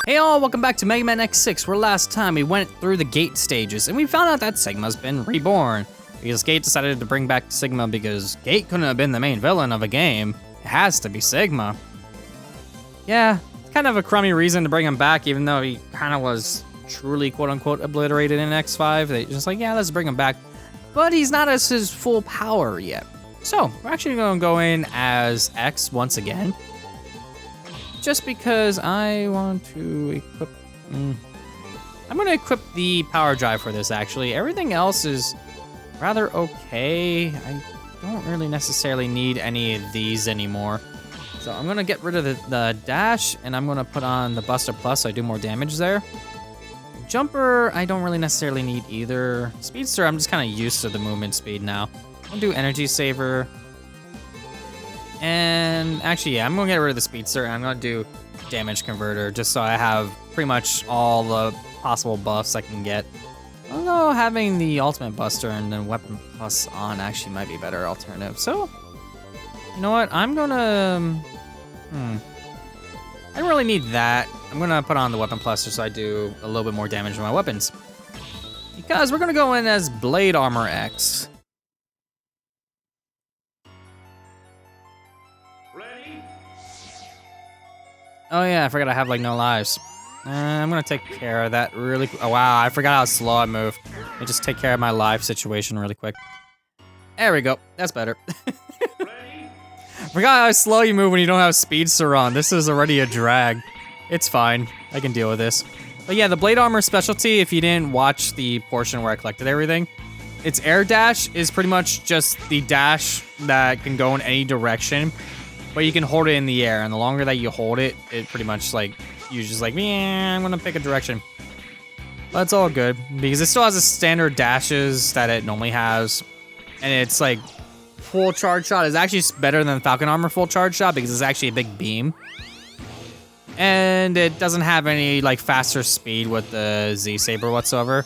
Hey all, welcome back to Mega Man X6, where last time we went through the Gate stages and we found out that Sigma's been reborn. Because Gate decided to bring back Sigma because Gate couldn't have been the main villain of a game. It has to be Sigma. Yeah, it's kind of a crummy reason to bring him back, even though he kind of was truly quote-unquote obliterated in X5. They just like, yeah, let's bring him back. But he's not at his full power yet. So, we're actually going to go in as X once again. Just because I want to equip... I'm going to equip the power drive for this, actually. Everything else is rather okay. I don't really necessarily need any of these anymore. So I'm going to get rid of the dash, and I'm going to put on the Buster Plus so I do more damage there. Jumper, I don't really necessarily need either. Speedster, I'm just kind of used to the movement speed now. I'll do Energy Saver. And actually, yeah, I'm gonna get rid of the Speedster and I'm gonna do Damage Converter just so I have pretty much all the possible buffs I can get. Although having the Ultimate Buster and then Weapon Plus on actually might be a better alternative. So, you know what? I'm gonna... I don't really need that. I'm gonna put on the Weapon Plus just so I do a little bit more damage with my weapons. Because we're gonna go in as Blade Armor X. Oh yeah, I forgot I have like no lives. I'm gonna take care of that really quick. Oh wow, I forgot how slow I move. Let me just take care of my life situation really quick. There we go, that's better. Forgot how slow you move when you don't have Speedster on. This is already a drag. It's fine, I can deal with this. But yeah, the Blade Armor specialty, if you didn't watch the portion where I collected everything, its Air Dash is pretty much just the dash that can go in any direction. But you can hold it in the air, and the longer that you hold it, it pretty much like, you're just like, yeah, I'm gonna pick a direction. But it's all good, because it still has the standard dashes that it normally has. And it's like, full charge shot is actually better than Falcon Armor full charge shot, because it's actually a big beam. And it doesn't have any like faster speed with the Z-Saber whatsoever.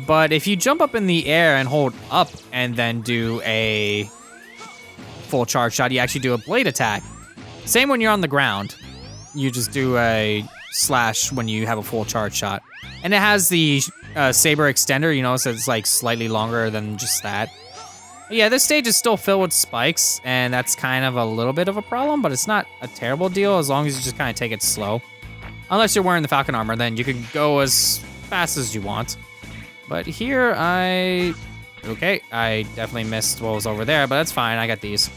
But if you jump up in the air and hold up, and then do a full charge shot, you actually do a blade attack. Same when you're on the ground. You just do a slash when you have a full charge shot. And it has the saber extender, you know, so it's like slightly longer than just that. But yeah, this stage is still filled with spikes, and that's kind of a little bit of a problem, but it's not a terrible deal as long as you just kind of take it slow. Unless you're wearing the Falcon Armor, then you can go as fast as you want. But here okay, I definitely missed what was over there, but that's fine, I got these.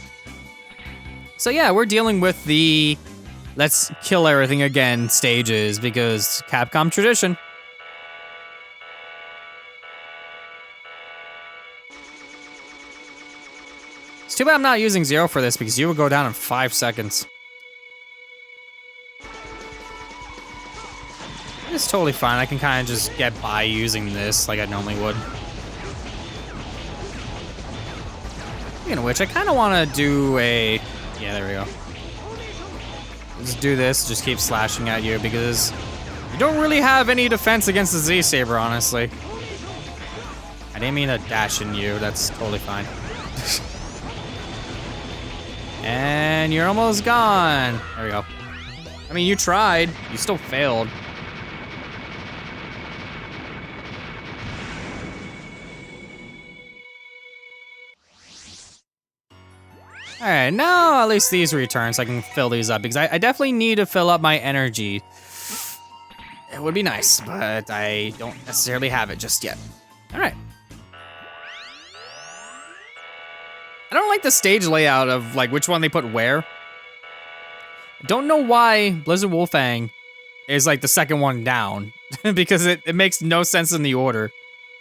So yeah, we're dealing with the let's kill everything again stages because Capcom tradition. It's too bad I'm not using Zero for this because you would go down in 5 seconds. It's totally fine, I can kind of just get by using this like I normally would. Speaking of which, I kind of want to do a... Yeah, there we go. Just do this, just keep slashing at you because you don't really have any defense against the Z-Saber, honestly. I didn't mean to dash in you, that's totally fine. And you're almost gone. There we go. I mean, you tried, you still failed. Alright, now at least these return so I can fill these up, because I definitely need to fill up my energy. It would be nice, but I don't necessarily have it just yet. Alright. I don't like the stage layout of like which one they put where. I don't know why Blizzard Wolfang is like the second one down, because it makes no sense in the order.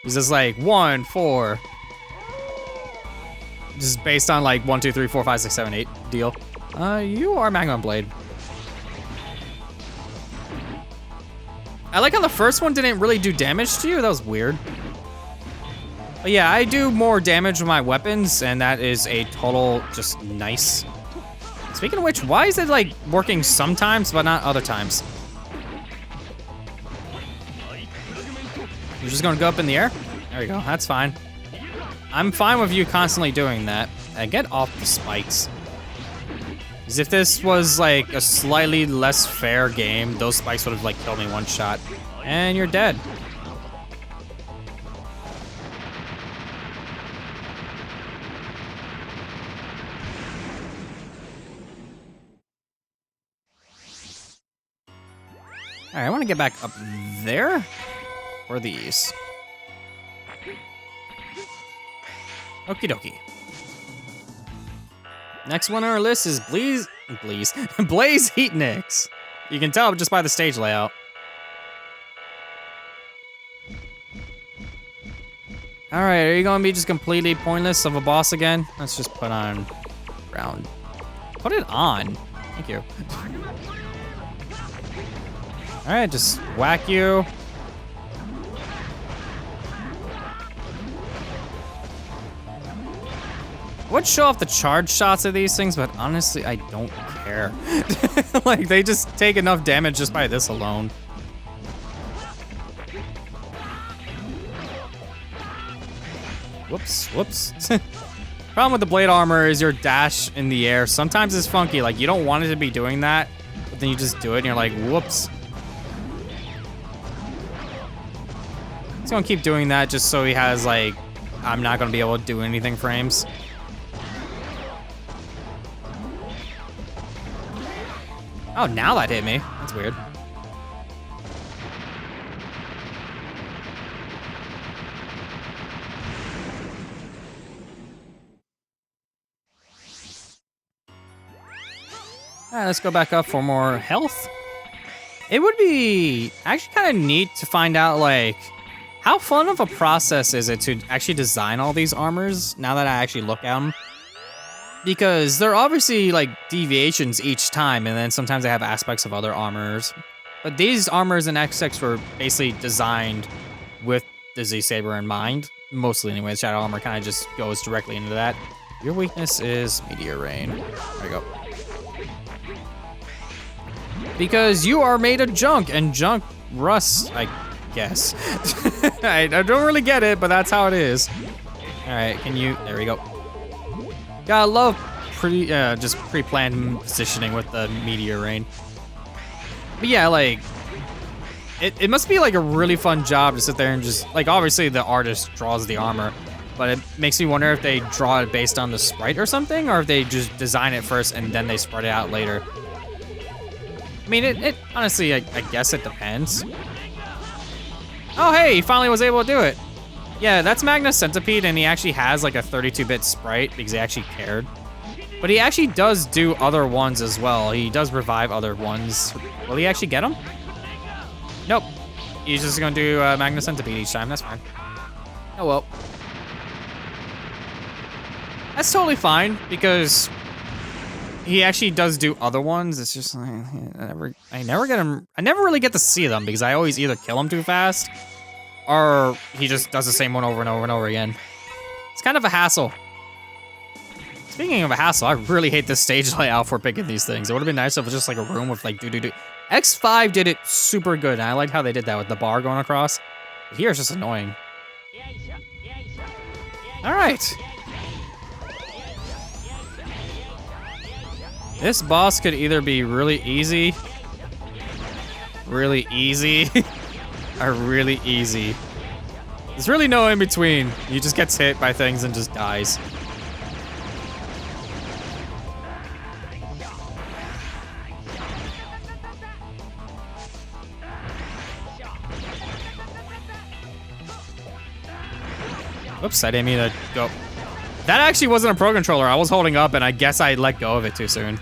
It's just like 1, 4... Just based on like 1, 2, 3, 4, 5, 6, 7, 8 deal. You are Magma Blade. I like how the first one didn't really do damage to you. That was weird. But yeah, I do more damage with my weapons, and that is a total just nice. Speaking of which, why is it like working sometimes but not other times? You're just gonna go up in the air? There we go, that's fine. I'm fine with you constantly doing that. Get off the spikes. As if this was like a slightly less fair game, those spikes would have like killed me one shot. And you're dead. All right, I want to get back up there. Or these. Okie dokie. Next one on our list is Blaze Heatniks. You can tell just by the stage layout. All right, are you gonna be just completely pointless of a boss again? Let's just put on ground. Put it on. Thank you. All right, just whack you. I would show off the charge shots of these things, but honestly, I don't care. Like, they just take enough damage just by this alone. Whoops, whoops. Problem with the blade armor is your dash in the air sometimes is funky. Like, you don't want it to be doing that, but then you just do it and you're like, whoops. He's gonna keep doing that just so he has, like, I'm not gonna be able to do anything frames. Oh, now that hit me. That's weird. All right, let's go back up for more health. It would be actually kind of neat to find out, like, how fun of a process is it to actually design all these armors now that I actually look at them? Because they're obviously like deviations each time, and then sometimes they have aspects of other armors. But these armors in XX were basically designed with the Z-Saber in mind. Mostly anyways, Shadow Armor kind of just goes directly into that. Your weakness is Meteor Rain. There you go. Because you are made of junk, and junk rusts, I guess. I don't really get it, but that's how it is. All right, can you, there we go. Gotta love just pre-planned positioning with the Meteor Rain. But yeah, like, it must be like a really fun job to sit there and just, like, obviously the artist draws the armor, but it makes me wonder if they draw it based on the sprite or something, or if they just design it first and then they spread it out later. I mean, it honestly, I guess it depends. Oh, hey, he finally was able to do it. Yeah, that's Magnus Centipede, and he actually has like a 32-bit sprite because he actually cared. But he actually does do other ones as well. He does revive other ones. Will he actually get them? Nope. He's just gonna do Magnus Centipede each time, that's fine. Oh well. That's totally fine, because he actually does do other ones. It's just like, I never really get to see them because I always either kill him too fast or he just does the same one over and over and over again. It's kind of a hassle. Speaking of a hassle, I really hate this stage layout for picking these things. It would have been nice if it was just like a room with like do. X5 did it super good, and I liked how they did that with the bar going across. But here it's just annoying. All right. This boss could either be really easy, or really easy. There's really no in between. He just gets hit by things and just dies. Oops, I didn't mean to go. That actually wasn't a Pro Controller. I was holding up and I guess I let go of it too soon.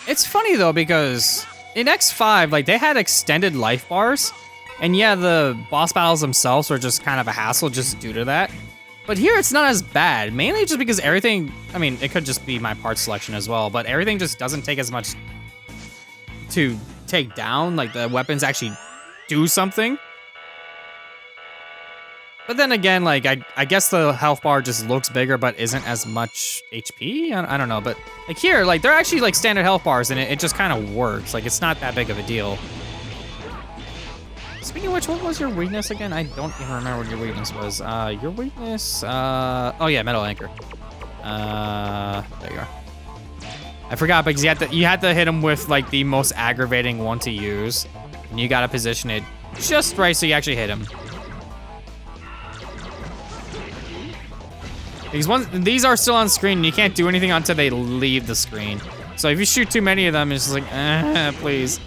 It's funny though, because in X5, like, they had extended life bars, and yeah, the boss battles themselves were just kind of a hassle just due to that. But here it's not as bad, mainly just because everything, I mean, it could just be my part selection as well, but everything just doesn't take as much to take down. Like, the weapons actually do something. But then again, like, I guess the health bar just looks bigger, but isn't as much HP? I don't know, but like here, like, they're actually like standard health bars, and it just kind of works. Like, it's not that big of a deal. Speaking of which, what was your weakness again? I don't even remember what your weakness was. Your weakness, oh yeah, metal anchor. There you are. I forgot because you had to hit him with like the most aggravating one to use, and you gotta position it just right so you actually hit him. These are still on screen, and you can't do anything until they leave the screen. So if you shoot too many of them, it's just like, please.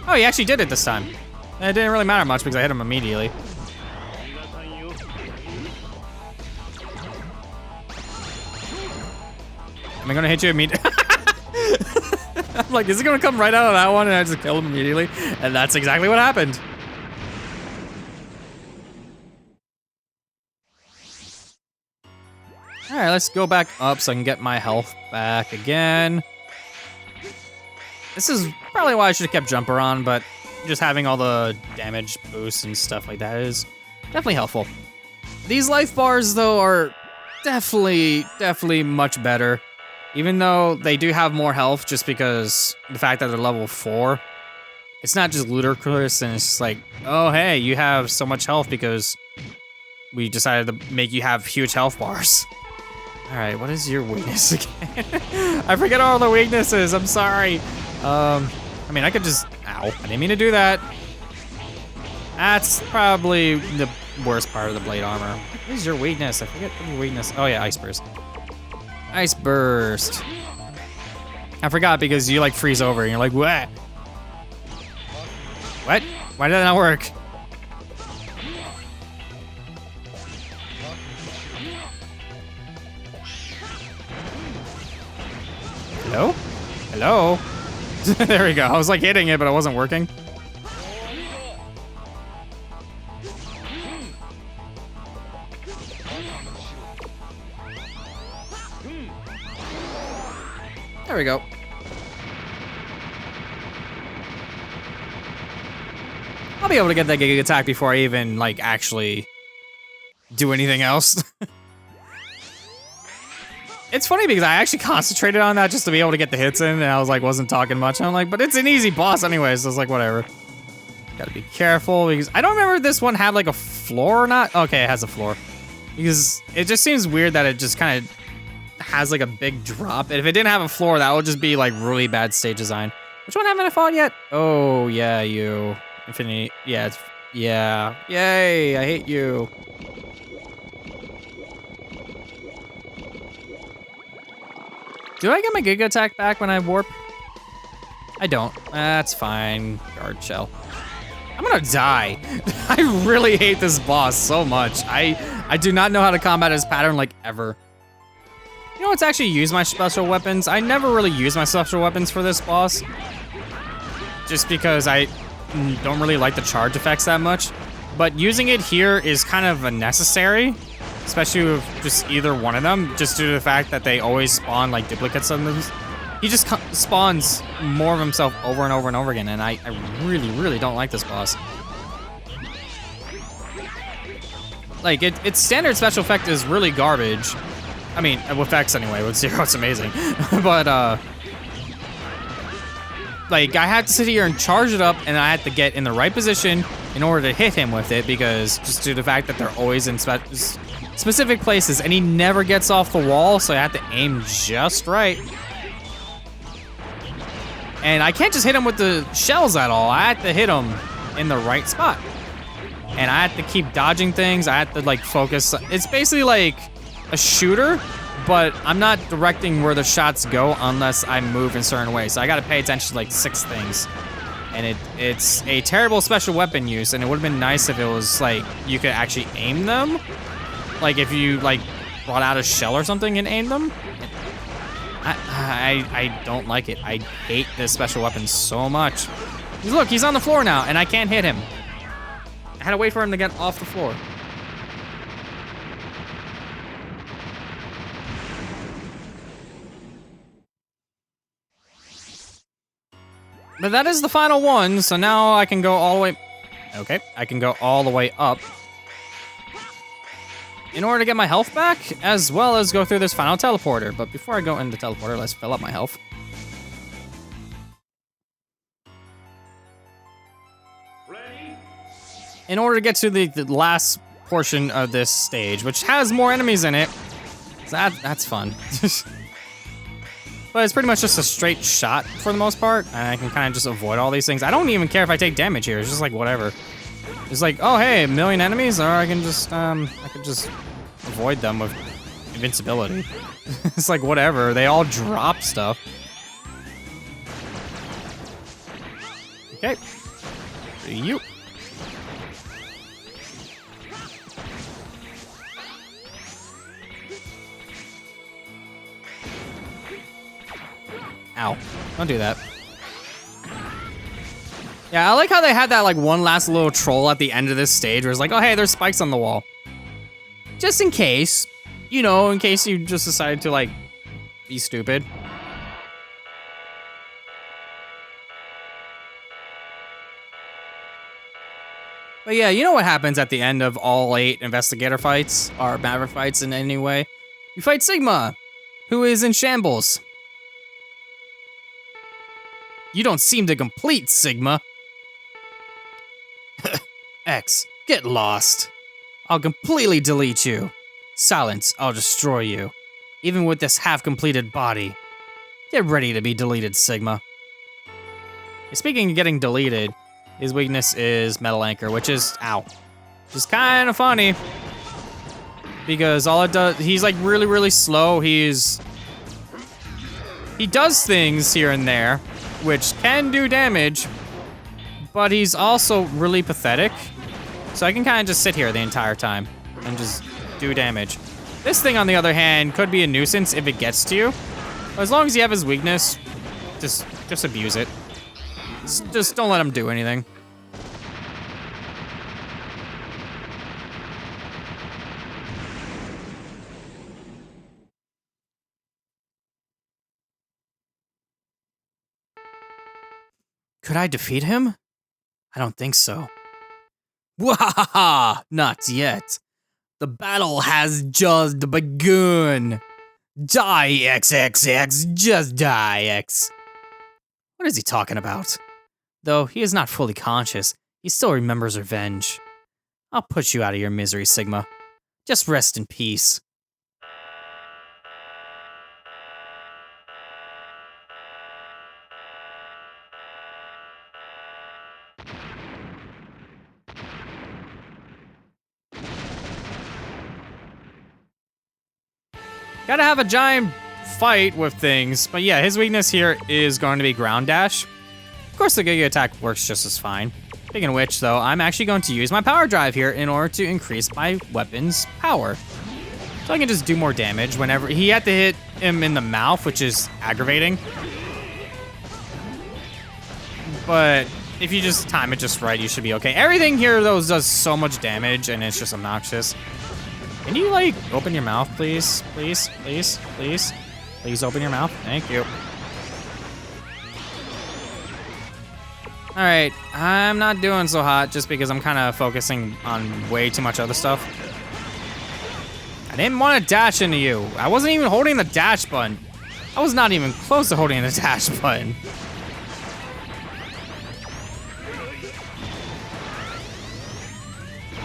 Oh, he actually did it this time. It didn't really matter much because I hit him immediately. Am I gonna hit you immediately? I'm like, is it gonna come right out of that one and I just kill him immediately? And that's exactly what happened. All right, let's go back up so I can get my health back again. This is probably why I should have kept Jumper on, but just having all the damage boosts and stuff like that is definitely helpful. These life bars, though, are definitely much better. Even though they do have more health just because the fact that they're level 4. It's not just ludicrous and it's just like, oh, hey, you have so much health because we decided to make you have huge health bars. All right, what is your weakness again? I forget all the weaknesses, I'm sorry. I mean, I could just, ow, I didn't mean to do that. That's probably the worst part of the blade armor. What is your weakness? I forget your weakness. Oh yeah, Ice Burst. Ice Burst. I forgot because you like freeze over and you're like, what? What? Why did that not work? Hello? Hello? There we go. I was like hitting it, but it wasn't working. There we go. I'll be able to get that Giga Attack before I even, like, actually do anything else. It's funny because I actually concentrated on that just to be able to get the hits in, and I was like, wasn't talking much. And I'm like, but it's an easy boss anyway, so it's like, whatever. Gotta be careful because I don't remember if this one had like a floor or not. Okay, it has a floor. Because it just seems weird that it just kind of has like a big drop. And if it didn't have a floor, that would just be like really bad stage design. Which one haven't I fought yet? Oh, yeah, you. Infinity. Yeah, it's, yeah. Yay, I hate you. Do I get my Giga Attack back when I warp? I don't. That's fine. Guard shell. I'm gonna die. I really hate this boss so much. I do not know how to combat his pattern like ever. You know what's actually use my special weapons? I never really use my special weapons for this boss. Just because I don't really like the charge effects that much. But using it here is kind of a necessary. Especially with just either one of them, just due to the fact that they always spawn like duplicates of them. He just spawns more of himself over and over and over again, and I really don't like this boss. Like, its standard special effect is really garbage. I mean, with effects anyway, with Zero it's amazing. But, like, I had to sit here and charge it up, and I had to get in the right position in order to hit him with it, because just due to the fact that they're always in specific places, and he never gets off the wall, so I have to aim just right. And I can't just hit him with the shells at all. I have to hit him in the right spot. And I have to keep dodging things. I have to like focus. It's basically like a shooter, but I'm not directing where the shots go unless I move in certain ways. So I gotta pay attention to like 6 things. And it's a terrible special weapon use, and it would've been nice if it was like, you could actually aim them. Like if you like brought out a shell or something and aimed them. I don't like it. I hate this special weapon so much. Look, he's on the floor now, and I can't hit him. I had to wait for him to get off the floor. But that is the final one, so now I can go all the way... Okay, I can go all the way up. In order to get my health back, as well as go through this final teleporter. But before I go in the teleporter, let's fill up my health. Ready? In order to get to the last portion of this stage, which has more enemies in it, so that's fun. But it's pretty much just a straight shot for the most part, and I can kind of just avoid all these things. I don't even care if I take damage here. It's just like whatever. It's like, oh hey, 1 million enemies, or I can just I could just avoid them with invincibility. It's like whatever. They all drop stuff. Okay. You. Ow. Don't do that. Yeah, I like how they had that like one last little troll at the end of this stage where it's like, oh hey, there's spikes on the wall. Just in case. You know, in case you just decided to like be stupid. But yeah, you know what happens at the end of all 8 investigator fights, or maverick fights in any way? You fight Sigma, who is in shambles. You don't seem to complete, Sigma. X, get lost. I'll completely delete you. Silence, I'll destroy you. Even with this half-completed body. Get ready to be deleted, Sigma. Speaking of getting deleted, his weakness is Metal Anchor, which is, ow. Which is kind of funny. Because all it does, he's like really, really slow. He does things here and there, which can do damage, but he's also really pathetic. So I can kind of just sit here the entire time and just do damage. This thing, on the other hand, could be a nuisance if it gets to you. But as long as you have his weakness, just abuse it. Just don't let him do anything. Could I defeat him? I don't think so. Wahaha! Not yet. The battle has just begun. Die, XXX, just die, X. What is he talking about? Though he is not fully conscious, he still remembers revenge. I'll put you out of your misery, Sigma. Just rest in peace. Gotta have a giant fight with things, but yeah, his weakness here is going to be ground dash. Of course, the Giga Attack works just as fine. Speaking of which, though, I'm actually going to use my power drive here in order to increase my weapon's power. So I can just do more damage whenever he had to hit him in the mouth, which is aggravating. But if you just time it just right, you should be okay. Everything here, though, does so much damage, and it's just obnoxious. Can you, like, open your mouth, please? Please, please, please. Please open your mouth. Thank you. Alright, I'm not doing so hot just because I'm kind of focusing on way too much other stuff. I didn't want to dash into you. I wasn't even holding the dash button. I was not even close to holding the dash button.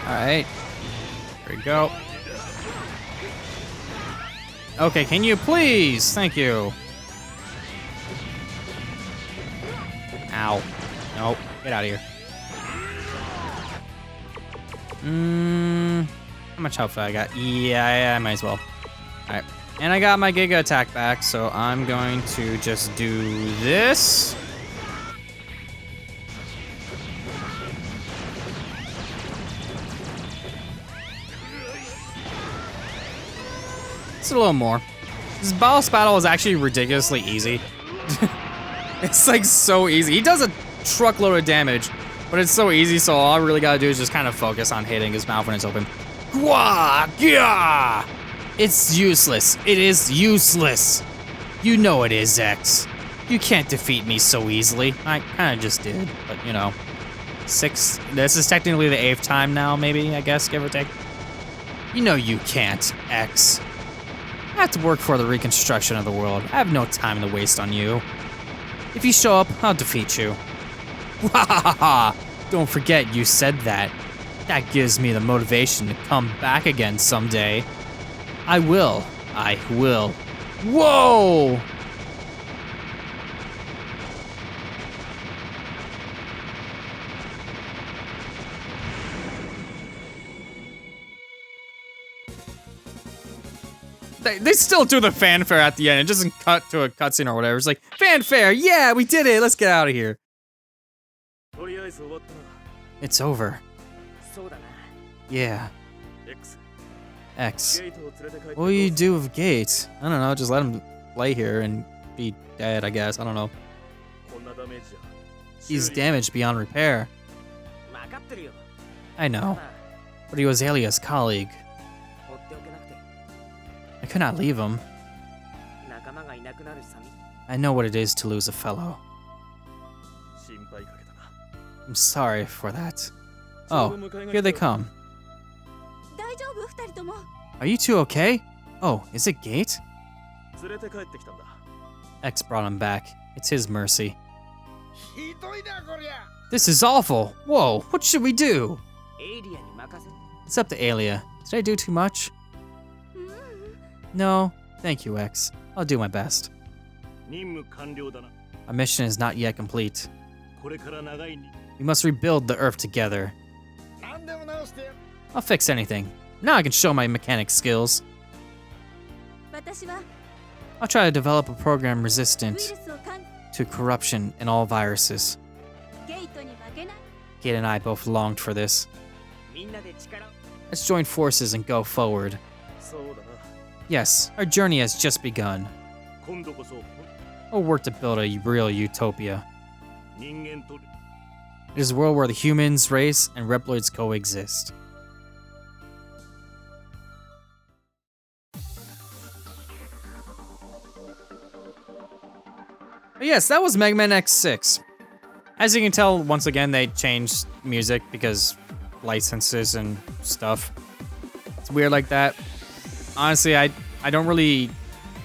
Alright. There we go. Okay, can you please? Thank you. Ow. Nope. Get out of here. How much health do I got? Yeah, I might as well. Alright. And I got my Giga Attack back, so I'm going to just do this. It's a little more. This boss battle is actually ridiculously easy. It's like so easy. He does a truckload of damage, but it's so easy, so all I really gotta do is just kind of focus on hitting his mouth when it's open. Gwah! Gah! It's useless. It is useless. You know it is, X. You can't defeat me so easily. I kinda just did, but you know. This is technically the 8th time now, maybe, I guess, give or take. You know you can't, X. I have to work for the reconstruction of the world. I have no time to waste on you. If you show up, I'll defeat you. Wahahaha! Don't forget you said that. That gives me the motivation to come back again someday. I will. I will. Whoa! They still do the fanfare at the end. It doesn't cut to a cutscene or whatever. It's like, fanfare, yeah, we did it. Let's get out of here. It's over. Yeah. X. What will you do with Gate? I don't know, just let him lay here and be dead, I guess. I don't know. He's damaged beyond repair. I know. But he was Alia's colleague. I could not leave him. I know what it is to lose a fellow. I'm sorry for that. Oh, here they come. Are you two okay? Oh, is it Gate? X brought him back. It's his mercy. This is awful. Whoa, what should we do? It's up to Alia. Did I do too much? No, thank you, X. I'll do my best. Our mission is not yet complete. We must rebuild the Earth together. I'll fix anything. Now I can show my mechanic skills. I'll try to develop a program resistant to corruption and all viruses. Gate and I both longed for this. Let's join forces and go forward. Yes, our journey has just begun. We'll work to build a real utopia. It is a world where the humans, race, and Reploids coexist. But yes, that was Mega Man X6. As you can tell, once again, they changed music because licenses and stuff. It's weird like that. Honestly, I don't really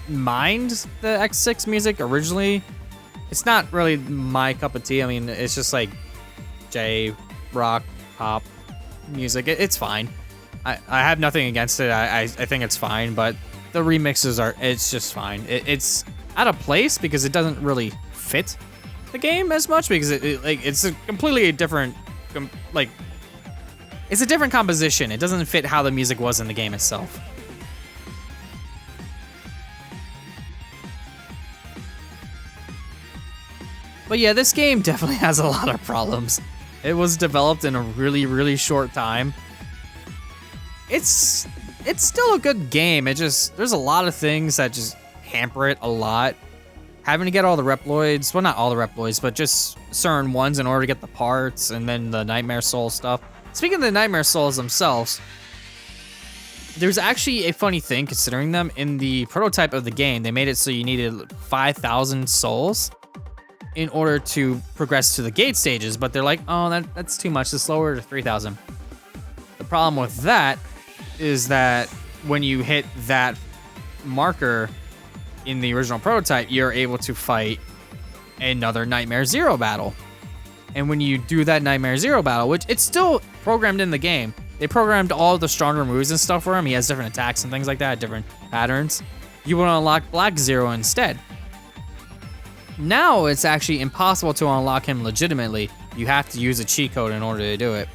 mind the X6 music originally. It's not really my cup of tea. I mean, it's just like J-rock, pop music. It's fine. I have nothing against it. I think it's fine, but the remixes it's just fine. It's out of place because it doesn't really fit the game as much because it's a completely different, it's a different composition. It doesn't fit how the music was in the game itself. But yeah, this game definitely has a lot of problems. It was developed in a really, really short time. It's still a good game. There's a lot of things that just hamper it a lot. Having to get all the Reploids, well, not all the Reploids, but just certain ones in order to get the parts, and then the Nightmare Soul stuff. Speaking of the Nightmare Souls themselves, there's actually a funny thing considering them. In the prototype of the game, they made it so you needed 5,000 souls in order to progress to the gate stages, but they're like, oh, that's too much, it's lower to 3,000. The problem with that is that when you hit that marker in the original prototype, you're able to fight another Nightmare Zero battle. And when you do that Nightmare Zero battle, which it's still programmed in the game, they programmed all the stronger moves and stuff for him. He has different attacks and things like that, different patterns. You want to unlock Black Zero instead. Now it's actually impossible to unlock him legitimately. You have to use a cheat code in order to do it.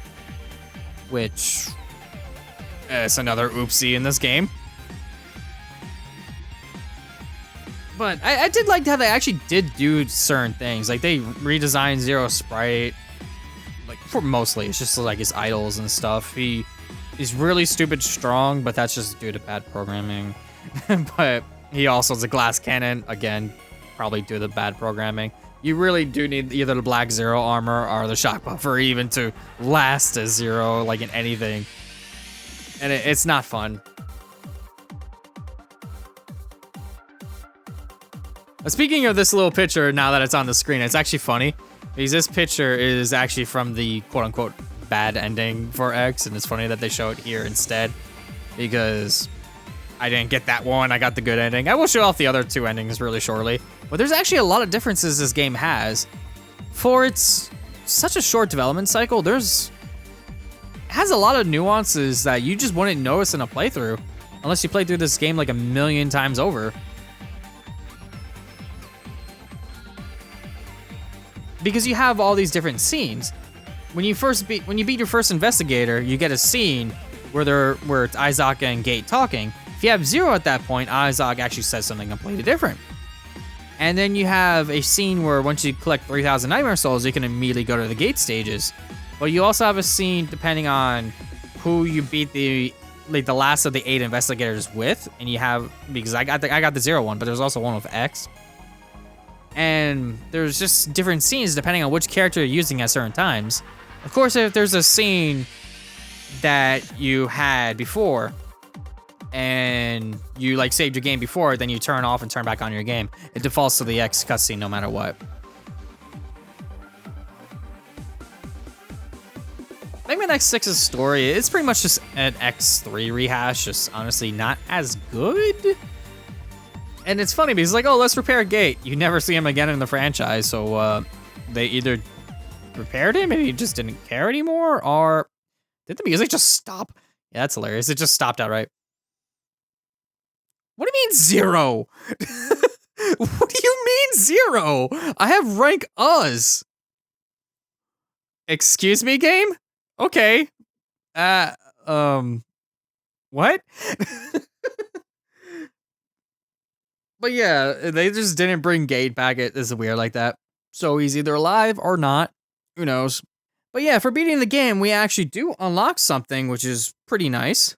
Which is another oopsie in this game. But I did like how they actually did do certain things. Like they redesigned Zero Sprite. Like for mostly, it's just like his idols and stuff. He is really stupid strong, but that's just due to bad programming. But he also is a glass cannon. Again, probably due to the bad programming. You really do need either the Black Zero armor or the shock buffer even to last as Zero, like in anything. And it's not fun. Speaking of this little picture, now that it's on the screen, it's actually funny because this picture is actually from the quote-unquote bad ending for X, and it's funny that they show it here instead because I didn't get that one. I got the good ending. I will show off the other two endings really shortly, but there's actually a lot of differences this game has. For its such a short development cycle, it has a lot of nuances that you just wouldn't notice in a playthrough unless you play through this game like a million times over. Because you have all these different scenes. When you beat your first investigator, you get a scene where it's Isaac and Gate talking. If you have Zero at that point, Isaac actually says something completely different. And then you have a scene where once you collect 3,000 Nightmare Souls, you can immediately go to the Gate stages. But you also have a scene depending on who you beat the last of the 8 investigators with, and you have, because I got the Zero one, but there's also one with X. And there's just different scenes depending on which character you're using at certain times. Of course, if there's a scene that you had before and you like saved your game before, then you turn off and turn back on your game. It defaults to the X cutscene no matter what. Mega Man X6's story is pretty much just an X3 rehash, just honestly not as good. And it's funny because like, oh, let's repair Gate. You never see him again in the franchise, so they either repaired him and he just didn't care anymore, or did the music just stop? Yeah, that's hilarious. It just stopped outright. What do you mean 0? What do you mean 0? I have rank Uz. Excuse me, game? Okay. What? But yeah, they just didn't bring Gate back. It is weird like that. So he's either alive or not. Who knows? But yeah, for beating the game, we actually do unlock something, which is pretty nice.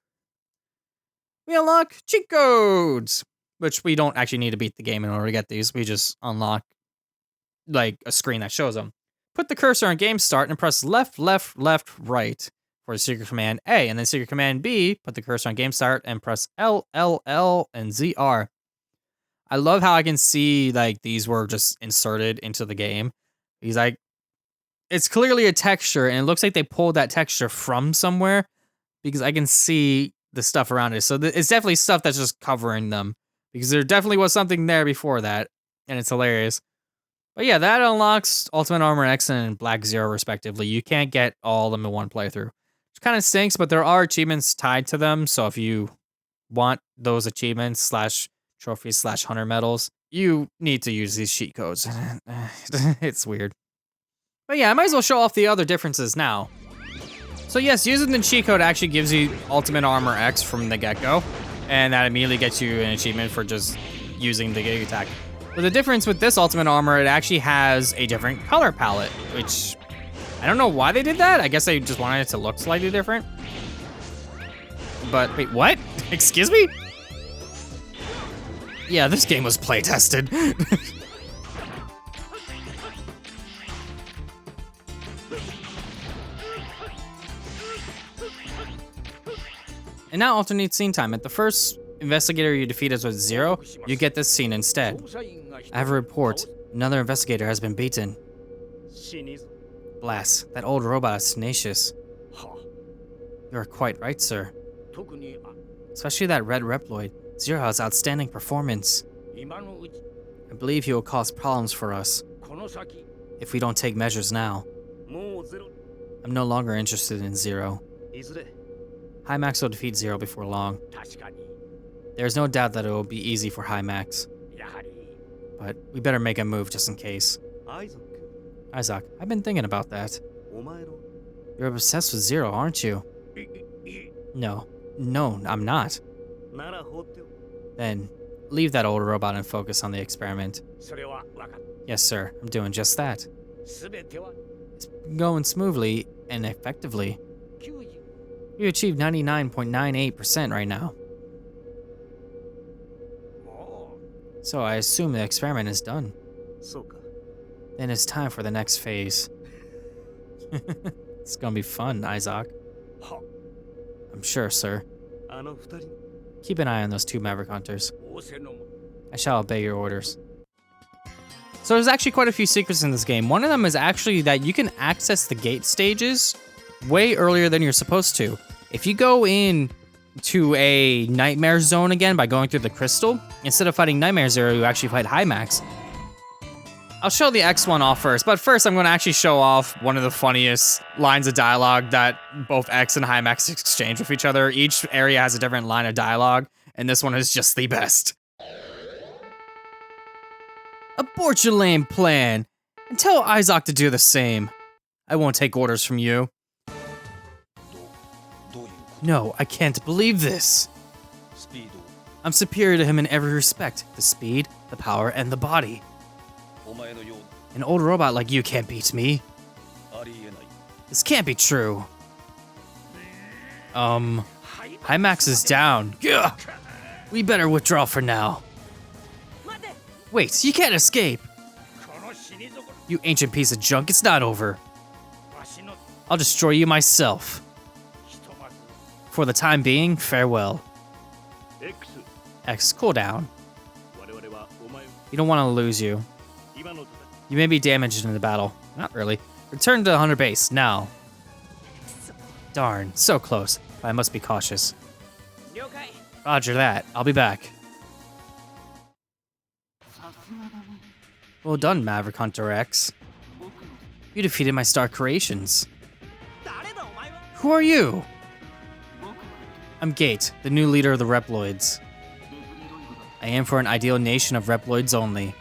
We unlock cheat codes, which we don't actually need to beat the game in order to get these. We just unlock like a screen that shows them. Put the cursor on game start and press left, left, left, right for secret command A, and then secret command B, put the cursor on game start and press L, L, L, and ZR. I love how I can see like these were just inserted into the game. Because it's clearly a texture and it looks like they pulled that texture from somewhere because I can see the stuff around it. So it's definitely stuff that's just covering them because there definitely was something there before that, and it's hilarious. But yeah, that unlocks Ultimate Armor X and Black Zero respectively. You can't get all of them in one playthrough, which kind of stinks, but there are achievements tied to them. So if you want those achievements / trophies / hunter medals, you need to use these cheat codes. It's weird. But yeah, I might as well show off the other differences now. So yes, using the cheat code actually gives you Ultimate Armor X from the get-go, and that immediately gets you an achievement for just using the Gig Attack. But the difference with this Ultimate Armor, it actually has a different color palette, which I don't know why they did that. I guess they just wanted it to look slightly different. But wait, what? Excuse me? Yeah, this game was play tested. And now alternate scene time. At the first investigator you defeat is with 0, you get this scene instead. I have a report. Another investigator has been beaten. Blast, that old robot is tenacious. You are quite right, sir. Especially that red Reploid. 0 has outstanding performance. I believe he will cause problems for us if we don't take measures now. I'm no longer interested in 0. High Max will defeat 0 before long. There is no doubt that it will be easy for High Max. But we better make a move just in case. Isaac, I've been thinking about that. You're obsessed with 0, aren't you? No, I'm not. Then, leave that old robot and focus on the experiment. Yes, sir, I'm doing just that. It's going smoothly and effectively. You achieved 99.98% right now. So I assume the experiment is done. Then it's time for the next phase. It's gonna be fun, Isaac. I'm sure, sir. Keep an eye on those 2 Maverick Hunters. I shall obey your orders. So there's actually quite a few secrets in this game. One of them is actually that you can access the gate stages way earlier than you're supposed to. If you go in to a nightmare zone again by going through the crystal, instead of fighting Nightmare Zero, you actually fight High Max. I'll show the X one off first, but first I'm gonna actually show off one of the funniest lines of dialogue that both X and High Max exchange with each other. Each area has a different line of dialogue, and this one is just the best. Abort your lame plan, and tell Isaac to do the same. I won't take orders from you. No, I can't believe this. I'm superior to him in every respect. The speed, the power, and the body. An old robot like you can't beat me. This can't be true. High Max is down. Gah! We better withdraw for now. Wait, you can't escape. You ancient piece of junk, it's not over. I'll destroy you myself. For the time being, farewell. X, cool down. You don't want to lose you. You may be damaged in the battle. Not really. Return to the Hunter base, now. Darn, so close. But I must be cautious. Roger that. I'll be back. Well done, Maverick Hunter X. You defeated my star creations. Who are you? I'm Gate, the new leader of the Reploids. I am for an ideal nation of Reploids only.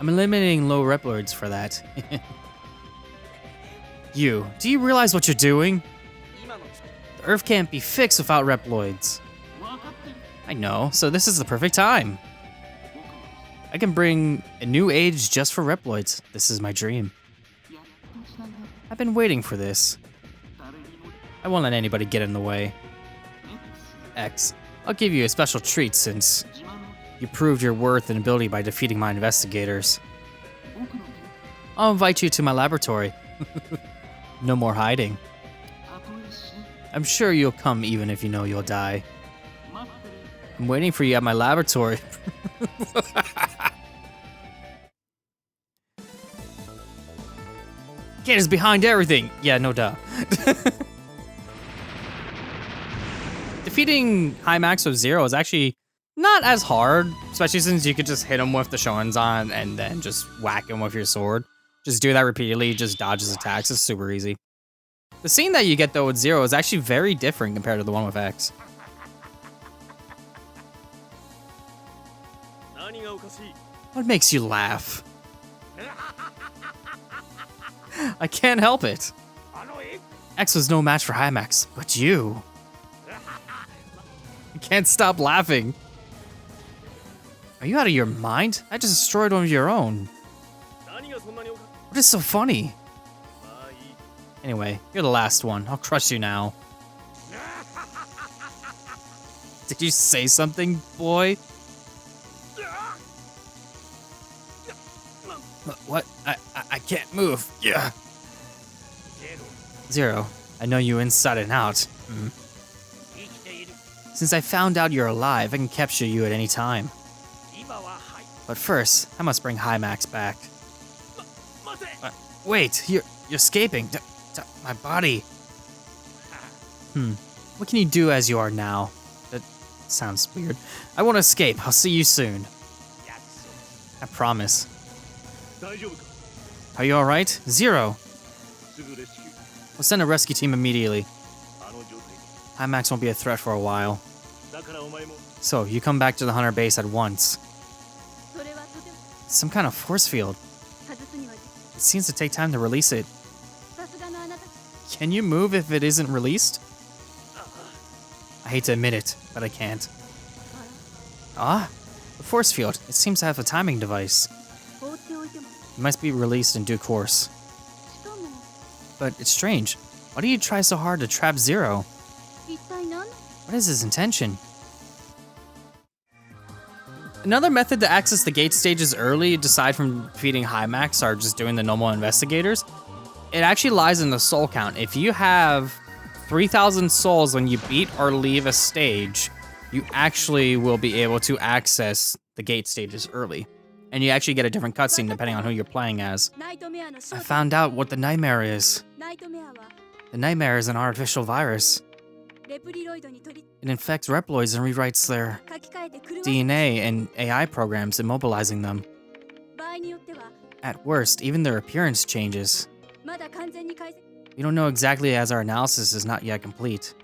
I'm eliminating low Reploids for that. Do you realize what you're doing? The Earth can't be fixed without Reploids. I know, so this is the perfect time. I can bring a new age just for Reploids. This is my dream. I've been waiting for this. I won't let anybody get in the way. X, I'll give you a special treat since you proved your worth and ability by defeating my investigators. I'll invite you to my laboratory. No more hiding. I'm sure you'll come even if you know you'll die. I'm waiting for you at my laboratory. Kid is behind everything. Yeah, no duh. Defeating High Max with Zero is actually not as hard, especially since you could just hit him with the Shoenzan and then just whack him with your sword. Just do that repeatedly, just dodge his attacks. It's super easy. The scene that you get though with Zero is actually very different compared to the one with X. What makes you laugh? I can't help it. X was no match for High Max, but you. I can't stop laughing. Are you out of your mind? I just destroyed one of your own. What is so funny? Anyway, you're the last one. I'll crush you now. Did you say something, boy? What? I can't move. Yeah. Zero, I know you inside and out. Since I found out you're alive, I can capture you at any time. But first, I must bring High Max back. Wait, you're escaping. My body. What can you do as you are now? That sounds weird. I won't escape. I'll see you soon. I promise. Are you alright? Zero. We'll send a rescue team immediately. High Max won't be a threat for a while. So, you come back to the Hunter base at once. Some kind of force field. It seems to take time to release it. Can you move if it isn't released? I hate to admit it, but I can't. Ah, the force field. It seems to have a timing device. It must be released in due course. But it's strange. Why do you try so hard to trap Zero? What is his intention? Another method to access the gate stages early, aside from defeating High Max or just doing the normal investigators, it actually lies in the soul count. If you have 3,000 souls when you beat or leave a stage, you actually will be able to access the gate stages early. And you actually get a different cutscene depending on who you're playing as. ナイトメアの正 I 体 found out what the nightmare is. ナイトメアは The nightmare is an artificial virus. レプリロイドに取り It infects Reploids and rewrites their 書き換えて狂わせ DNA and AI programs, immobilizing them. 場合によっては At worst, even their appearance changes. まだ完全に解析 We don't know exactly as our analysis is not yet complete,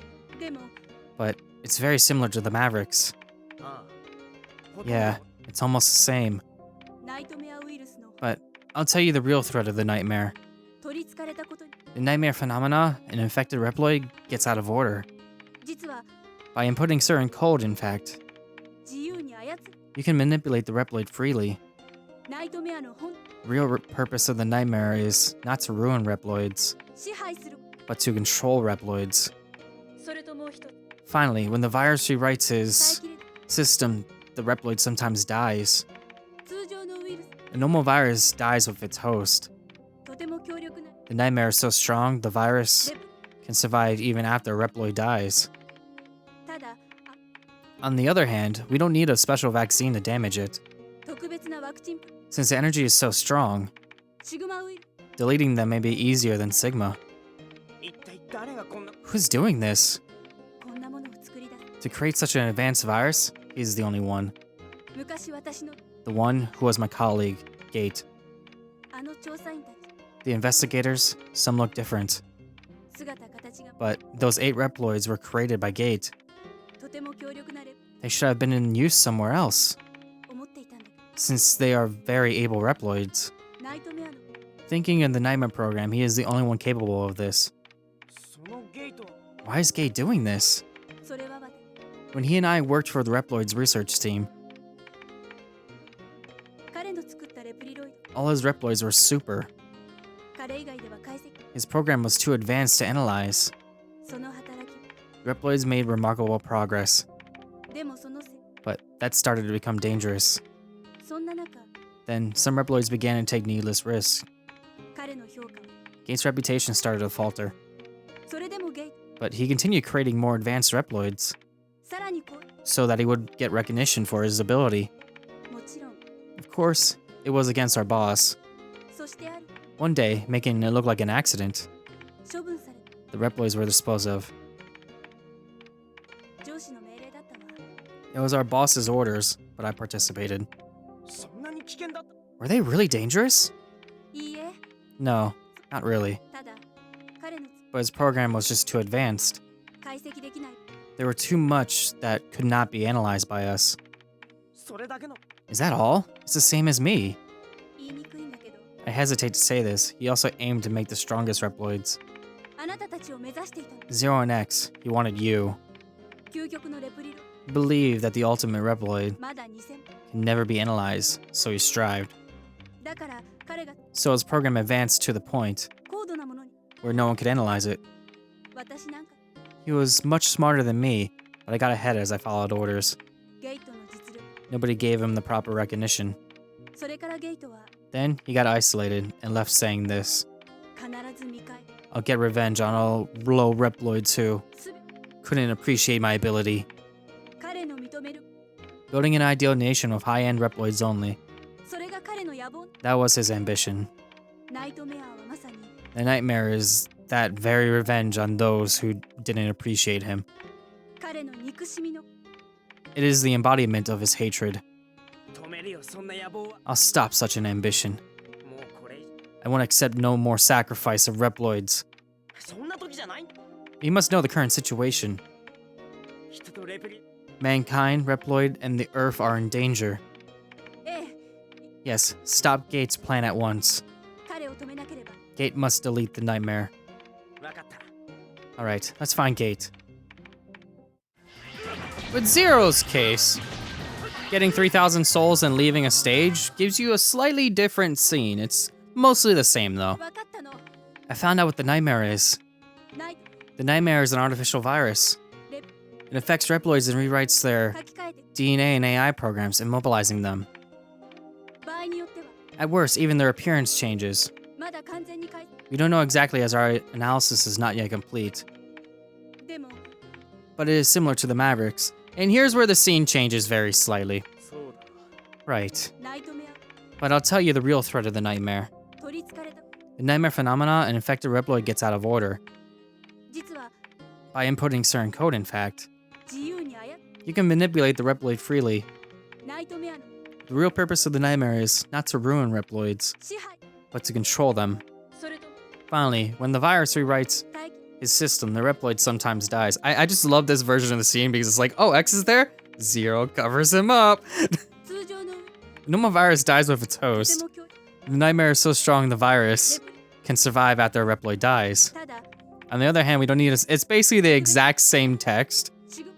でも but it's very similar to the Mavericks. ああ Yeah, it's almost the same. ナイトメアウイルスの But I'll tell you the real threat of the nightmare. 取りつかれたことに The nightmare phenomena, an infected Reploid gets out of order. 実は By inputting certain code, in fact, 自由に操る you can manipulate the Reploid freely. ナイトメアの本 The real purpose of the nightmare is not to ruin Reploids, 支配する but to control Reploids. それともう一つ Finally, when the virus rewrites 耐え his きれ system, the Reploid sometimes dies. 通常のウイルス A normal virus dies with its host. とても強力な The nightmare is so strong, the virus レプ can survive even after a Reploid dies. ただ On the other hand, we don't need a special vaccine to damage it. 特別なワクチン Since the energy is so strong, シグマウイル deleting them may be easier than Sigma. 一体誰がこんな Who's doing this? スこんなものを作り出す To create such an advanced virus, he's the only one. 昔私の The one who was my colleague, Gate. あの調査員たち The investigators, some look different, 姿形が but those 8 Reploids were created by Gate. とても強力なレ They should have been in use somewhere else, 思っていたんだけ since they are very able Reploids. どナイトメアの Thinking in the Nightmare program, he is the only one capable of this. そのゲート Why is Gate doing this? それは私 When he and I worked for the Reploids research team, 彼の作ったレプリロイ all his Reploids were super. ド彼以外では解析 His program was too advanced to analyze. その働き Reploids made remarkable progress, でもそのせい but that started to become dangerous. そんな中 Then some Reploids began to take needless risks. 彼の評価は Gate's reputation started to falter, それでもゲイ but he continued creating more advanced Reploids さらにこ so that he would get recognition for his ability. うもちろん Of course, it was against our boss. そしてある One day, making it look like an accident, 処分され the Reploids were disposed of. 上司の命令だったわ It was our boss's orders, but I participated. そんなに危険だった Were they really dangerous? いいえ No, not really. ただ彼の But his program was just too advanced. 解析できない There were too much that could not be analyzed by us. それだけの Is that all? It's the same as me. 言いにくいんだけど I hesitate to say this. He also aimed to make the strongest Reploids. あなたたちを目指していたの Zero and X, he wanted you. 究極のレプリロ He believed that the ultimate Reploid まだ2000 can never be analyzed, so he strived. だから彼が So his program advanced to the point 高度なものに where no one could analyze it. 私なんか He was much smarter than me, but I got ahead as I followed orders. ゲートの実力 Nobody gave him the proper recognition. それからゲートは Then he got isolated and left saying this. 必ず見返 I'll get revenge on all low Reploids who すべ couldn't appreciate my ability. 彼の認める Building an ideal nation with high-end Reploids only. それが彼の野望 That was his ambition. ナイトメアはまさに The nightmare is that very revenge on those who didn't appreciate him. 彼の憎しみの It is the embodiment of his hatred. 止めるよそんな野望は I'll stop such an ambition. もうこれ以上 I won't accept no more sacrifice of Reploids. そんな時じゃない You must know the current situation. 人とレプリ Mankind, Reploid, and the Earth are in danger. ええ Yes, stop Gate's plan at once. 彼を止めなければ Gate must delete the nightmare. 分かった Alright, let's find Gate. With Zero's case, getting 3,000 souls and leaving a stage gives you a slightly different scene. It's mostly the same though. 分かったの I found out what the nightmare is. ナイ The nightmare is an artificial virus. レプ It affects Reploids and rewrites their 書き換えて DNA and AI programs, immobilizing them. 場合によっては At worst, even their appearance changes. まだ完全に解 We don't know exactly as our analysis is not yet complete, でも but it is similar to the Mavericks. And here's where the scene changes very slightly. そうだ Right. ナイトメア But I'll tell you the real threat of the nightmare. 取りつかれた The nightmare phenomena, an infected Reploid gets out of order. 実は By inputting certain code, in fact. 自由に操 You can manipulate the Reploid freely. ナイトメアの The real purpose of the nightmare is not to ruin Reploids, 支配 but to control them. それとも Finally, when the virus rewrites 大気 his system, the Reploid sometimes dies. I just love this version of the scene because it's like, oh, X is there? Zero covers him up. 通常の No more virus dies with its とて host. も強 The nightmare is so strong the virus レプリ can survive after a Reploid dies. ただ On the other hand, we don't need it's basically the exact same text. 死ぐ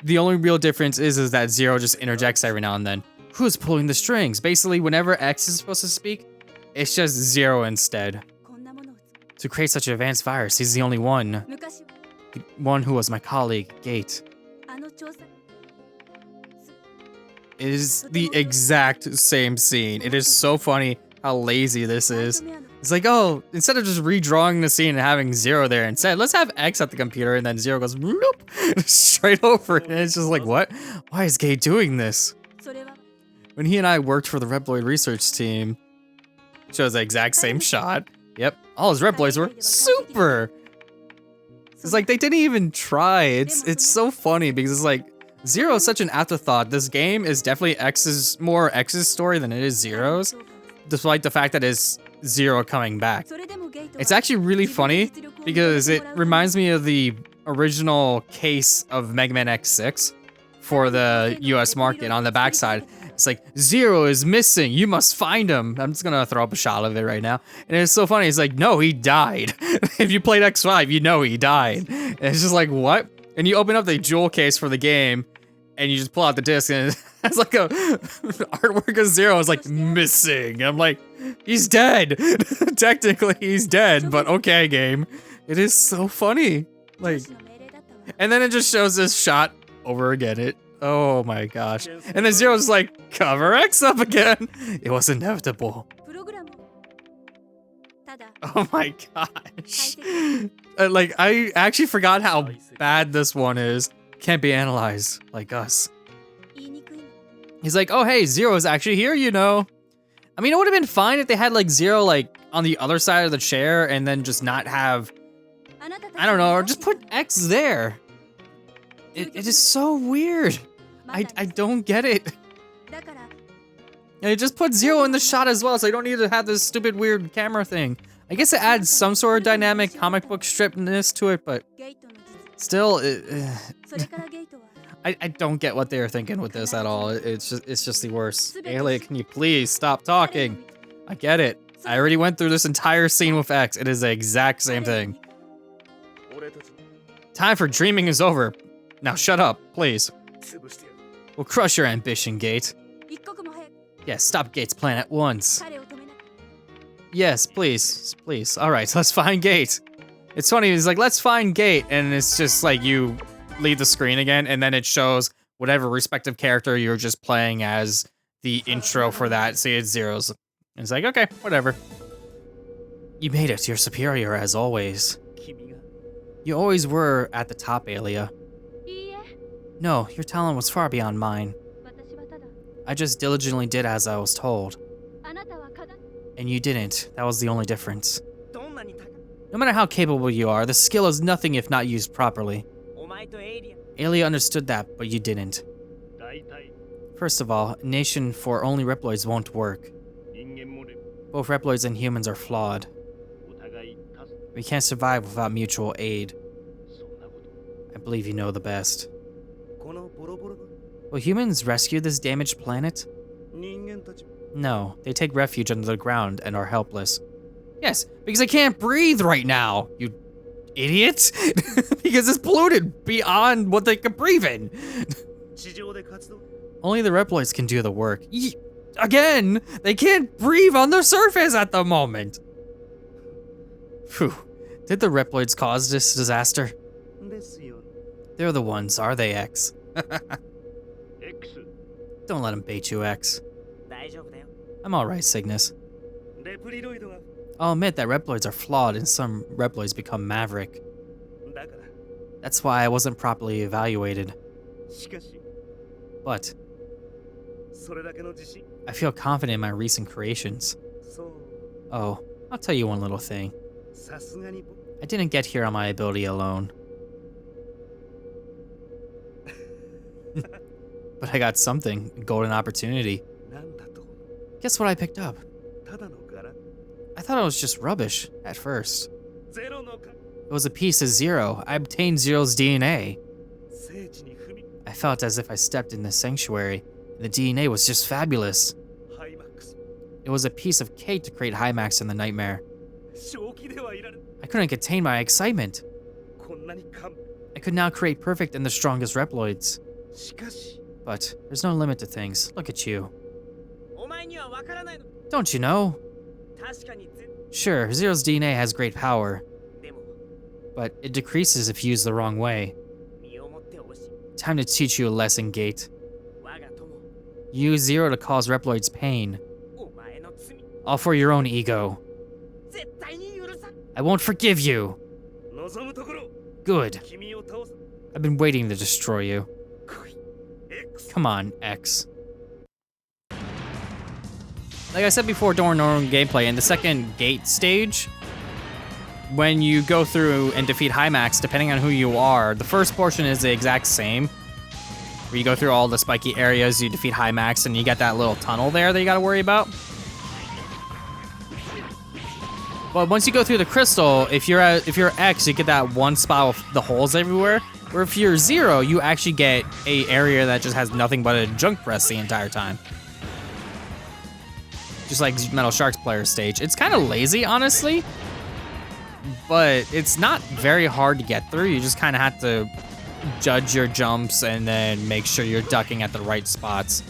The only real difference is that Zero just interjects every now and then. Who's pulling the strings? Basically, whenever X is supposed to speak, it's just Zero instead. こんなものを To create such an advanced virus, he's the only one. 昔は The one who was my colleague, Gate. あの調査 It is the exact same scene. It is so funny how lazy this ナイ is. トメアの It's like, oh, instead of just redrawing the scene and having Zero there, instead, let's have X at the computer, and then Zero goes bloop, straight over it. And it's just like, what? Why is Gate doing this? それは When he and I worked for the Reploid research team, shows the exact same shot. Yep, all his Reploids were super. It's like they didn't even try. It's so funny because it's like Zero is such an afterthought. This game is definitely more X's story than it is Zero's, despite the fact that it's Zero coming back. それでもゲートは It's actually really funny because it reminds me of the original case of Mega Man X6 for the US market on the backside. It's like, Zero is missing. You must find him. I'm just gonna throw up a shot of it right now. And it's so funny. It's like, no, he died. If you played X5, you know he died. And it's just like, what? And you open up the jewel case for the game and you just pull out the disc and it has like a artwork of Zero is like missing. I'm like, he's dead. Technically, he's dead, but okay, game. It is so funny. Like, 上司の命令だったわ and then it just shows this shot over again. Oh my gosh. And then Zero's like, cover X up again. It was inevitable. プログラムをただ Oh my gosh. Like, I actually forgot how bad this one is. Can't be analyzed like us. 言いにくいの He's like, oh hey, Zero is actually here, you know. I mean, it would have been fine if they had like Zero like on the other side of the chair and then just not have, あなたたち I don't know, or just put X there. It is so weird. まだ I don't get it. だから And it just put Zero in the shot as well, so you don't need to have this stupid weird camera thing. I guess it adds some sort of dynamic comic book stripness to it, but ゲートの実 still, それからゲートは I don't get what they were thinking with this at all. It's just the worst. Elliot, can you please stop talking? I get it. I already went through this entire scene with X. It is the exact same thing. 俺たち Time for dreaming is over. Now shut up, please. 潰してやる We'll crush your ambition, Gate. 一刻も早く Yes, stop Gate's plan at once. 彼を止めな Yes, please. Please. Alright, let's find Gate. It's funny, he's like, let's find Gate, and it's just like you leave the screen again, and then it shows whatever respective character you're just playing as the intro for that. See, it's Zero's. And it's like, okay, whatever. You made it. You're superior, as always. 君が You always were at the top, Alia. いいえ No, your talent was far beyond mine. 私はただ I just diligently did as I was told. あなたは課題 And you didn't. That was the only difference. どんなに高く No matter how capable you are, the skill is nothing if not used properly. お前とエイリアン Alia understood that, but you didn't. 大体 First of all, a nation for only Reploids won't work. 人間もレ Both Reploids and humans are flawed. お互い助け We can't survive without mutual aid. そんなこと I believe you know the best. このボロボロの Will humans rescue this damaged planet? 人間たちも No, they take refuge under the ground and are helpless. Yes, because I can't breathe right now, you idiot! Because it's polluted beyond what they can breathe in. 地上で活動 Only the Reploids can do the work. Again, they can't breathe on the surface at the moment. Phew. Did the Reploids cause this disaster? ですよ They're the ones, are they, X? X Don't let him bait you, X. 大丈夫だよ I'm alright, Cygnus. レプリロイドが I'll admit that Reploids are flawed and some Reploids become Maverick. だから That's why I wasn't properly evaluated. しかし But それだけの自信 I feel confident in my recent creations. そう Oh, I'll tell you one little thing. さすがに僕 I didn't get here on my ability alone. But I got something, a golden opportunity. なんだと Guess what I picked up? ただの柄 I thought it was just rubbish at first. ゼロのか It was a piece of Zero. I obtained Zero's DNA. 聖地に踏み I felt as if I stepped in the sanctuary, and the DNA was just fabulous. ハイマックス It was a piece of cake to create Hymax in the nightmare. 正気ではいられ I couldn't contain my excitement. こんなに完 I could now create perfect and the strongest Reploids. しかし But there's no limit to things. Look at you. お前にはわからないの Don't you know? 確かにぜ Sure, Zero's DNA has great power, でも but it decreases if used the wrong way. 身をもってほしい Time to teach you a lesson, Gate. 我が友 Use Zero to cause Reploids pain, お前の罪 all for your own ego. 絶対に許さん I won't forgive you. 望むところ Good. 君を倒す I've been waiting to destroy you. 来い X Come on, X. Like I said before during normal gameplay, in the second gate stage, when you go through and defeat Hymax, depending on who you are, the first portion is the exact same. Where you go through all the spiky areas, you defeat Hymax, and you get that little tunnel there that you gotta worry about. But once you go through the crystal, if you're X, you get that one spot with the holes everywhere. Or if you're Zero, you actually get a area that just has nothing but a junk press the entire time. Just like Metal Shark's player stage. It's kind of lazy, honestly. But it's not very hard to get through. You just kind of have to judge your jumps and then make sure you're ducking at the right spots.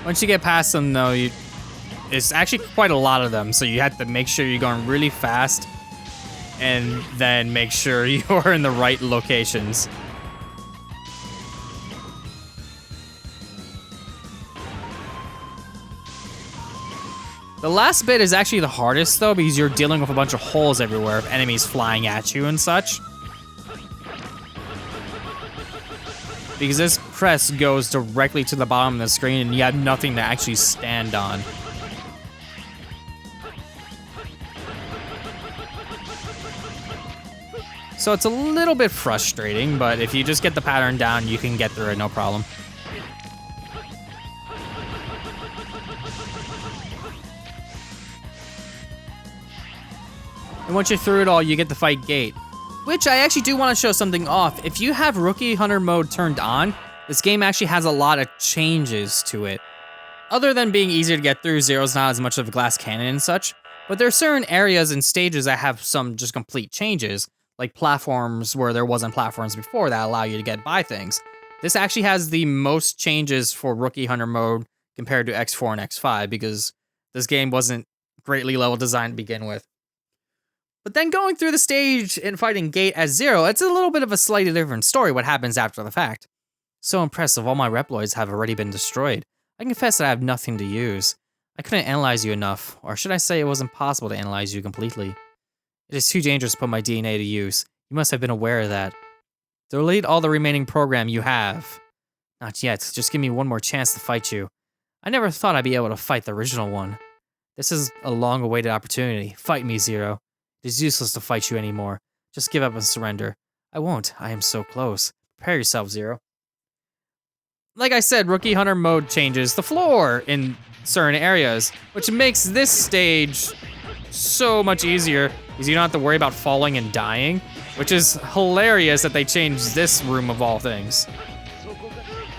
Once you get past them, though, it's actually quite a lot of them, so you have to make sure you're going really fast and then make sure you're in the right locations. The last bit is actually the hardest, though, because you're dealing with a bunch of holes everywhere of enemies flying at you and such. Because this press goes directly to the bottom of the screen and you have nothing to actually stand on. So it's a little bit frustrating, but if you just get the pattern down, you can get through it, no problem. And once you're through it all, you get to fight Gate. Which I actually do want to show something off. If you have Rookie Hunter mode turned on, this game actually has a lot of changes to it. Other than being easier to get through, Zero's not as much of a glass cannon and such, but there are certain areas and stages that have some just complete changes, like platforms where there wasn't platforms before that allow you to get by things. This actually has the most changes for Rookie Hunter mode compared to X4 and X5 because this game wasn't greatly level designed to begin with. But then going through the stage and fighting Gate as Zero, it's a little bit of a slightly different story what happens after the fact. So impressive, all my Reploids have already been destroyed. I confess that I have nothing to use. I couldn't analyze you enough, or should I say it was impossible to analyze you completely. It is too dangerous to put my DNA to use. You must have been aware of that. Delete all the remaining program you have. Not yet, just give me one more chance to fight you. I never thought I'd be able to fight the original one. This is a long-awaited opportunity. Fight me, Zero. It is useless to fight you anymore. Just give up and surrender. I won't. I am so close. Prepare yourself, Zero. Like I said, Rookie Hunter mode changes the floor in certain areas, which makes this stage so much easier because you don't have to worry about falling and dying, which is hilarious that they changed this room of all things.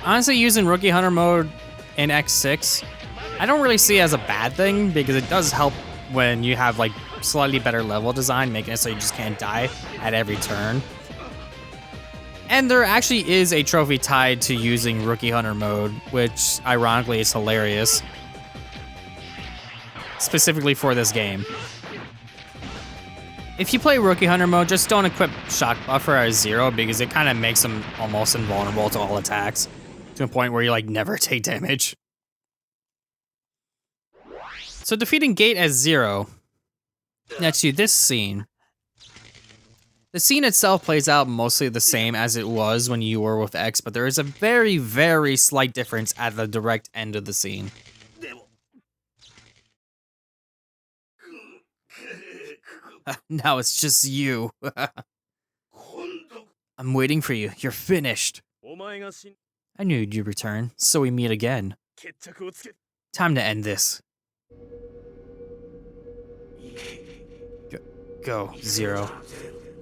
Honestly, using Rookie Hunter mode in X6, I don't really see it as a bad thing because it does help when you have like slightly better level design, making it so you just can't die at every turn. And there actually is a trophy tied to using Rookie Hunter mode, which ironically is hilarious. Specifically for this game. If you play Rookie Hunter mode, just don't equip Shock Buffer as Zero because it kind of makes him almost invulnerable to all attacks. To a point where you like never take damage. So defeating Gate as Zero. Next to this scene. The scene itself plays out mostly the same as it was when you were with X, but there is a very, very slight difference at the direct end of the scene. でも Now it's just you. 今度 I'm waiting for you. You're finished. お前が死ん I knew you'd return, so we meet again. 決着をつけ Time to end this. Go, Zero.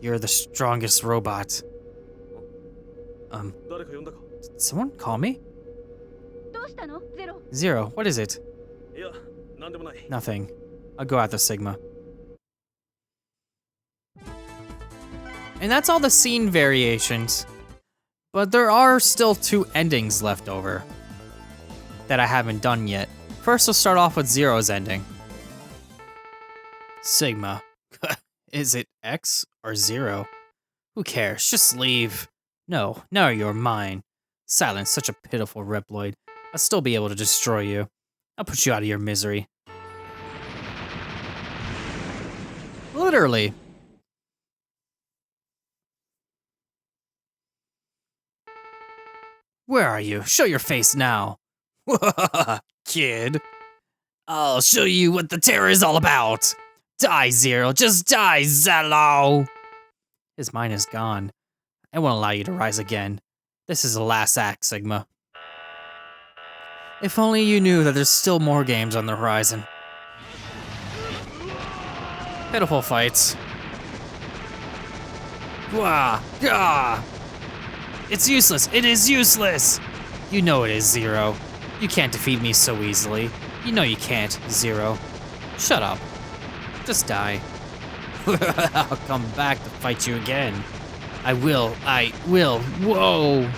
You're the strongest robot. 誰か呼んだか Did someone call me? どうしたのゼロ。 Zero, what is it? いやなんでもない Nothing. I'll go after Sigma. And that's all the scene variations. But there are still 2 endings left over that I haven't done yet. First, we'll start off with Zero's ending. Sigma. Is it X or Zero? Who cares? Just leave. No, now you're mine. Silence, such a pitiful Reploid. I'll still be able to destroy you. I'll put you out of your misery. Literally. Where are you? Show your face now. Kid. I'll show you what the terror is all about. Die, Zero. Just die, Zello. His mind is gone. I won't allow you to rise again. This is the last act, Sigma. If only you knew that there's still more games on the horizon. Pitiful fights. Wah! Gah! It's useless! It is useless! You know it is, Zero. You can't defeat me so easily. You know you can't, Zero. Shut up. Just die. I'll come back to fight you again. I will. Whoa!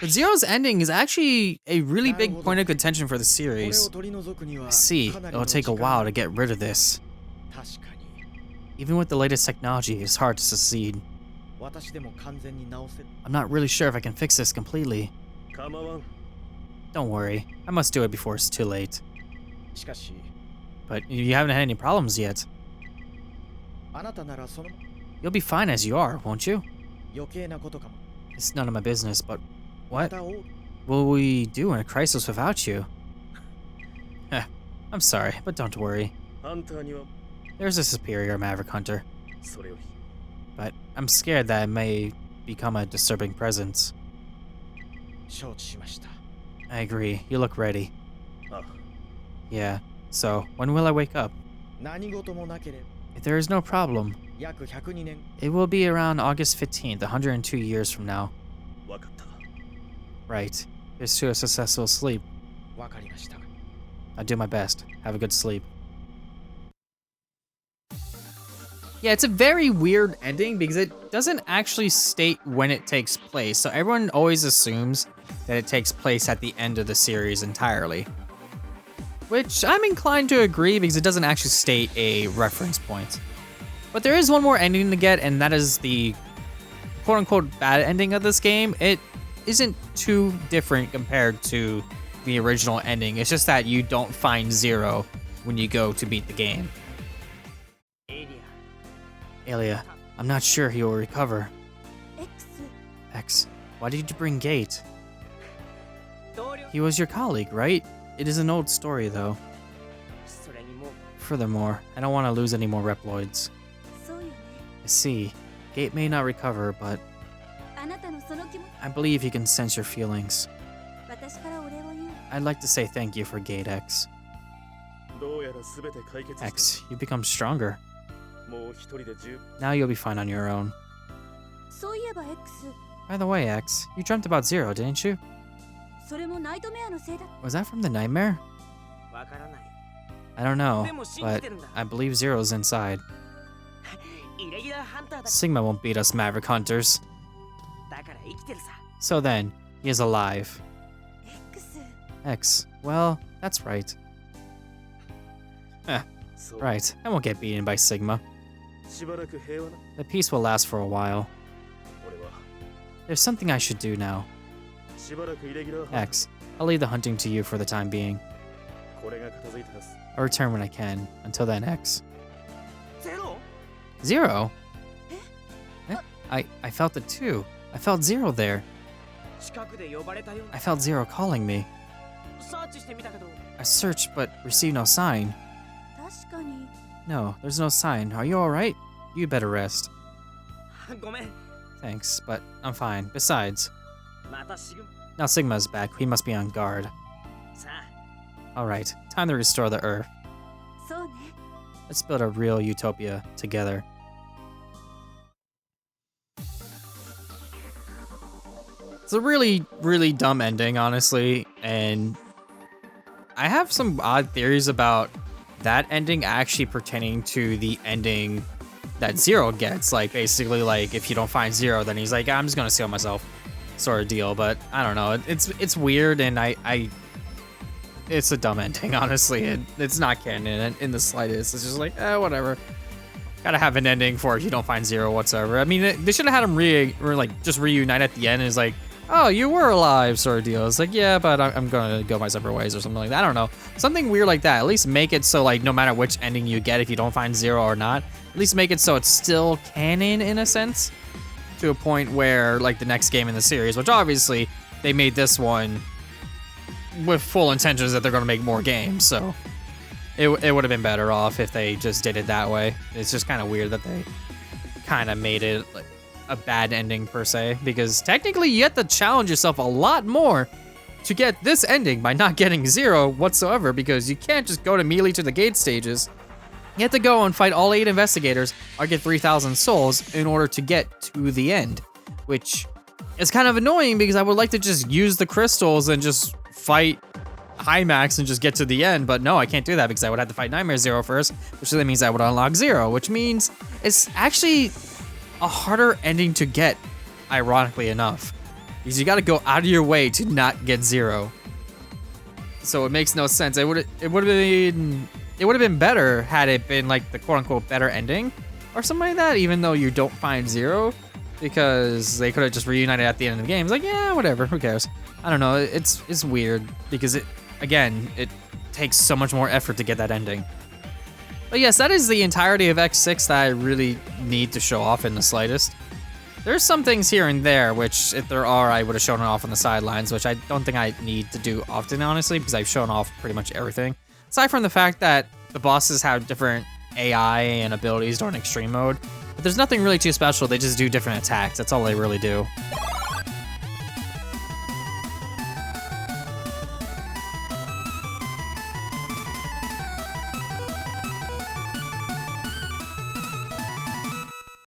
But Zero's ending is actually a really big point of contention for the series. I see, it'll take a while to get rid of this. Even with the latest technology, it's hard to succeed. I'm not really sure if I can fix this completely. 構わん Don't worry, I must do it before it's too late. But you haven't had any problems yet. You'll be fine as you are, won't you? It's none of my business, but what will we do in a crisis without you? I'm sorry, but don't worry. ハンターには There's a superior Maverick Hunter, それより but I'm scared that it may become a disturbing presence. I agree, you look ready. あ Yeah, so when will I wake up? If there is no problem, it will be around August 15th, 102 years from now. 分かった Right, here's to a successful sleep. I'll do my best. Have a good sleep. Yeah, it's a very weird ending because it doesn't actually state when it takes place, so everyone always assumes that it takes place at the end of the series entirely. Which I'm inclined to agree because it doesn't actually state a reference point. But there is one more ending to get, and that is the quote-unquote bad ending of this game. It isn't too different compared to the original ending. It's just that you don't find Zero when you go to beat the game. エリ Alia, I'm not sure he will recover. X X, why did you bring Gate? ア同僚 He was your colleague, right? It is an old story, though. それにも Furthermore, I don't want to lose any more Reploids. そうよね。 I see. Gate may not recover, but あなたのその気持ち、 I believe he can sense your feelings. 私からお礼を言う。 I'd like to say thank you for Gate X. どうやら全て解決した X, you've become stronger. もう一人で十 Now you'll be fine on your own. そういえば X、 By the way, X, you dreamt about Zero, didn't you? それもナイトメアのせいだ。 Was that from the nightmare? わからない I don't know, でも信じ but てるんだ I believe Zero's inside. イレギュラーハンターだ Sigma won't beat us Maverick Hunters. だから生きてるさ So then, he is alive. X、 X, well, that's right. そう Right, I won't get beaten by Sigma. しばらく平和な。 The peace will last for a while. 俺は There's something I should do now. しばらくイレギュラーハン X, I'll leave the hunting to you for the time being. これが片付いてます。 I'll return when I can. Until then, X. ゼロ Zero? Eh? I felt it too. I felt Zero there. 近くで呼ばれたよ。 I felt Zero calling me. サーチしてみたけど。 I searched but received no sign. 確かに No, there's no sign. Are you alright? You better rest. ごめん。 Thanks, but I'm fine. Besides, またシグマ。 now Sigma's back. We must be on guard. さあ、 Alright, time to restore the Earth. そうね Let's build a real utopia together. It's a really, really dumb ending, honestly, and I have some odd theories about that ending actually pertaining to the ending that Zero gets. Like, basically, like, if you don't find Zero, then he's like, I'm just gonna seal myself, sort of deal. But I don't know. It's weird, and it's a dumb ending, honestly. It's not canon in the slightest. It's just like, whatever. Gotta have an ending for if you don't find Zero whatsoever. I mean, they should have had him just reunite at the end. And it's like, oh, you were alive, sort of deal. It's like, yeah, but I'm gonna go my separate ways or something like that. I don't know. Something weird like that. At least make it so, like, no matter which ending you get, if you don't find Zero or not, at least make it so it's still canon in a sense, to a point where, like, the next game in the series, which obviously they made this one with full intentions that they're gonna make more games, so it would have been better off if they just did it that way. It's just kind of weird that they kind of made it like a bad ending per se, because technically you have to challenge yourself a lot more to get this ending by not getting Zero whatsoever, because you can't just go immediately to the gate stages. You have to go and fight all 8 investigators or get 3,000 souls in order to get to the end, which is kind of annoying because I would like to just use the crystals and just fight Hymax and just get to the end, but no, I can't do that because I would have to fight Nightmare Zero first, which then means I would unlock Zero, which means it's actually a harder ending to get, ironically enough, because you got to go out of your way to not get Zero. So it makes no sense. It would have been better had it been like the quote unquote better ending or something like that, even though you don't find Zero, because they could have just reunited at the end of the game. It's like, yeah, whatever, who cares? I don't know. It's weird because it takes so much more effort to get that ending. But yes, that is the entirety of X6 that I really need to show off in the slightest. There's some things here and there, which if there are, I would have shown it off on the sidelines, which I don't think I need to do often, honestly, because I've shown off pretty much everything. Aside from the fact that the bosses have different AI and abilities during extreme mode, but there's nothing really too special. They just do different attacks. That's all they really do.